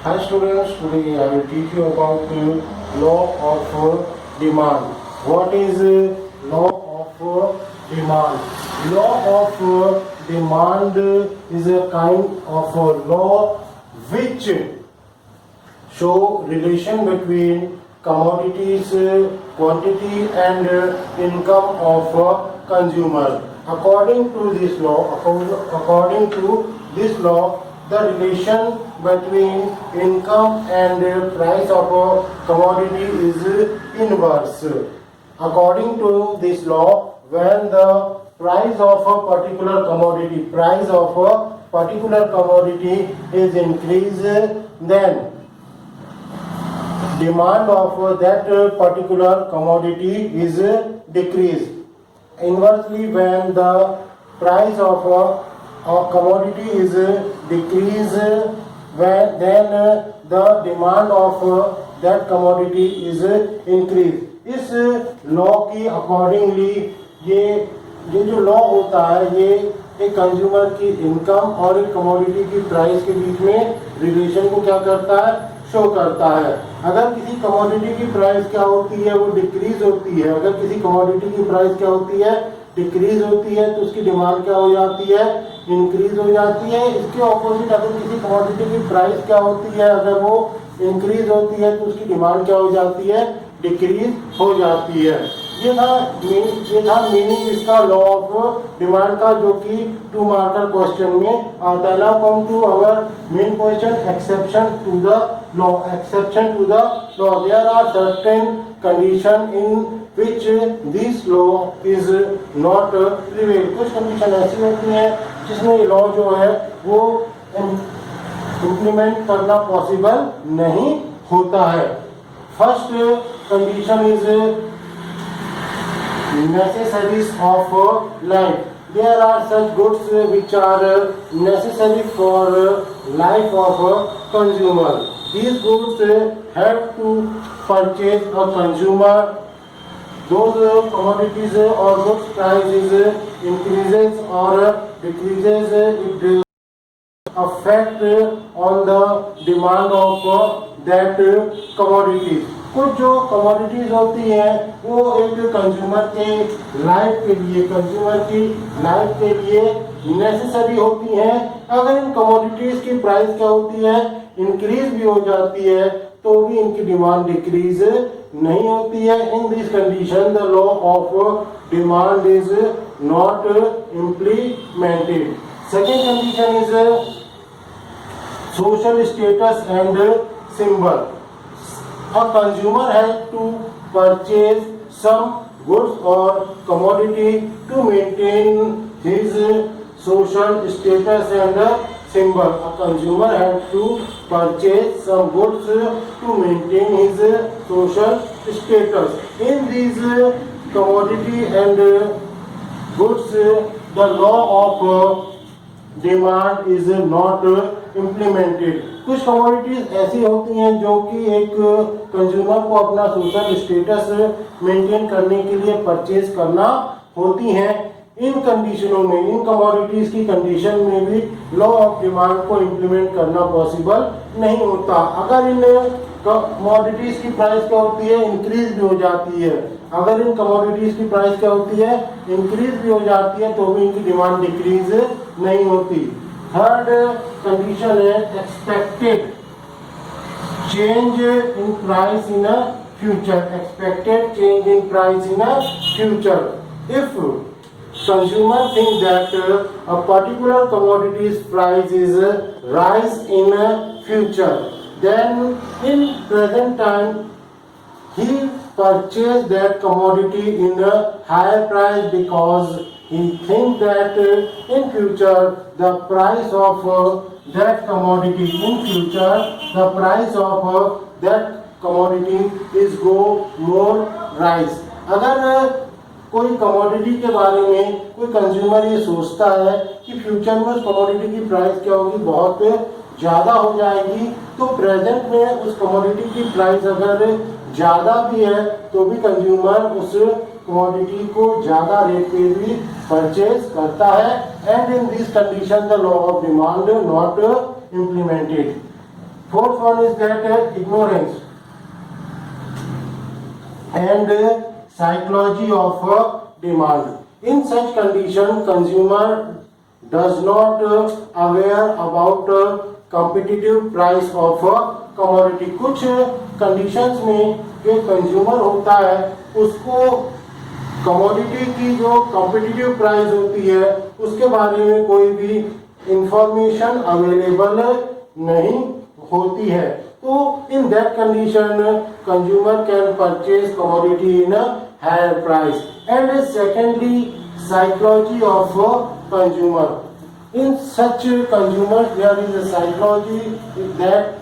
Hi students, today I will teach you about law of demand. What is law of demand? Law of demand is a kind of law which show relation between commodities, quantity and income of consumer. According to this law, the relation between income and price of a commodity is inverse. According to this law, when the price of a particular commodity is increased, then demand of that particular commodity is decreased. Inversely, when the price of a commodity is decreased, then the demand of that commodity is increased. इस law की accordingly ये जो law होता है ये एक consumer की income और एक कमोडिटी की प्राइस के बीच में रिलेशन को क्या करता है, शो करता है. अगर किसी कमोडिटी की प्राइस क्या होती है, वो डिक्रीज होती है. अगर किसी कमोडिटी की प्राइस क्या होती है, डिक्रीज होती है, तो उसकी डिमांड क्या हो जाती है, इंक्रीज हो जाती है. इसके ऑपोजिट अगर किसी कमोडिटी की प्राइस क्या होती है, अगर वो इंक्रीज होती है तो उसकी डिमांड क्या हो जाती है, डिक्रीज हो जाती है. ये था मीनिंग इसका लॉ ऑफ डिमांड का, जो कि 2 मार्कर क्वेश्चन में आता है. Now come to our main question, exception to the law. Exception to the law, there are certain condition in which this law is not prevail. कुछ condition ऐसी होती हैं जिसमें ये लॉ जो है वो इम्प्लीमेंट करना पॉसिबल नहीं होता है. First condition is necessaries of life. There are such goods which are necessary for life of a consumer. These goods have to purchase a consumer. Those commodities or goods prices increases or decreases, it affect on the demand of that commodities. कुछ जो commodities होती हैं वो एक consumer की life के लिए necessary होती हैं. अगर इन कमोडिटीज की प्राइस क्या होती है, इंक्रीज भी हो जाती है, तो भी इनकी डिमांड डिक्रीज नहीं होती है. In this condition the law of demand is not implemented. Second condition is social status and symbol. A consumer has to purchase some goods or commodity to maintain his social status and symbol. A consumer has to purchase some goods to maintain his social status. In these commodity and goods, the law of demand is not implemented. कुछ commodities ऐसी होती हैं जो कि एक consumer को अपना social status maintain करने के लिए परचेज करना होती हैं. इन कंडीशनों में, इन कमोडिटीज की कंडीशन में भी लॉ ऑफ डिमांड को इम्प्लीमेंट करना पॉसिबल नहीं होता. अगर इन कमोडिटीज की प्राइस क्या होती है, इंक्रीज भी हो जाती है. अगर इन कमोडिटीज की प्राइस क्या होती है, इंक्रीज भी हो जाती है, तो भी इनकी डिमांड डिक्रीज नहीं होती. थर्ड कंडीशन है expected change in price in a future. Expected change in price in a future. If consumer think that a particular commodity's price is rise in future, then in present time he purchase that commodity in a higher price because he think that in future the price of that commodity is go more rise. अगर कोई commodity के बारे में कोई consumer ये सोचता है कि फ्यूचर में उस कमोडिटी की प्राइस क्या होगी, बहुत ज़्यादा हो जाएगी, तो प्रेजेंट में उस कमोडिटी की प्राइस अगर ज़्यादा भी है तो भी कंज्यूमर उस कमोडिटी को ज़्यादा रेट पे भी परचेज करता है. And in this condition the law of demand not implemented. Fourth one is that ignorance and psychology of demand. In such condition, consumer does not aware about competitive price of commodity. कुछ conditions में जो consumer होता है उसको commodity की जो competitive price होती है उसके बारे में कोई भी information available नहीं होती है. तो in that condition consumer can purchase commodity in a higher price. And secondly, psychology of consumer. In such consumers there is a psychology that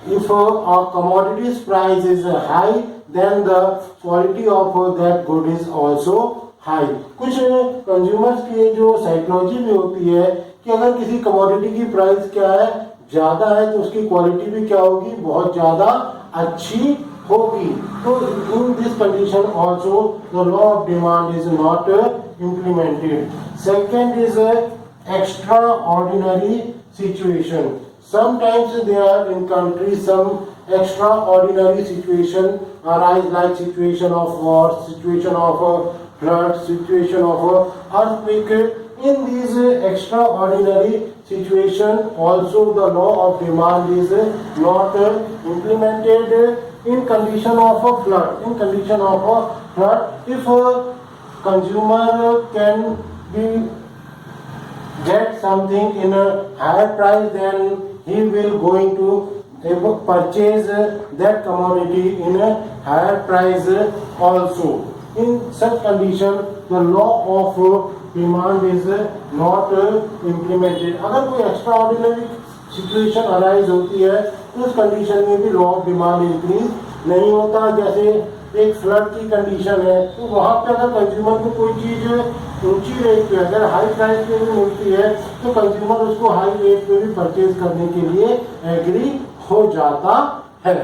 if a commodity's price is high then the quality of that good is also high. कुछ consumers की जो psychology भी होती है कि अगर किसी commodity की price क्या है ज़्यादा है तो उसकी quality भी क्या होगी बहुत ज़्यादा अच्छी होगी. तो in this condition also the law of demand is not implemented. Second is extraordinary situation. Sometimes there are in countries some extraordinary situation arise like situation of war, situation of flood, situation of earthquake. In these extraordinary situation also the law of demand is not implemented. In condition of a flood, in condition of a flood, if a consumer can be get something in a higher price, then he will going to purchase that commodity in a higher price also. In such condition, the law of demand is not implemented. अगर कोई extraordinary situation arise होती है तो उस condition में भी law of demand increase नहीं होता. जैसे एक फ्लड की कंडीशन है तो वहाँ पे अगर कंज्यूमर को कोई चीज़ ऊंची रेट पे अगर हाई प्राइस पे भी मिलती है तो कंज्यूमर उसको हाई रेट पे भी परचेज करने के लिए एग्री हो जाता है.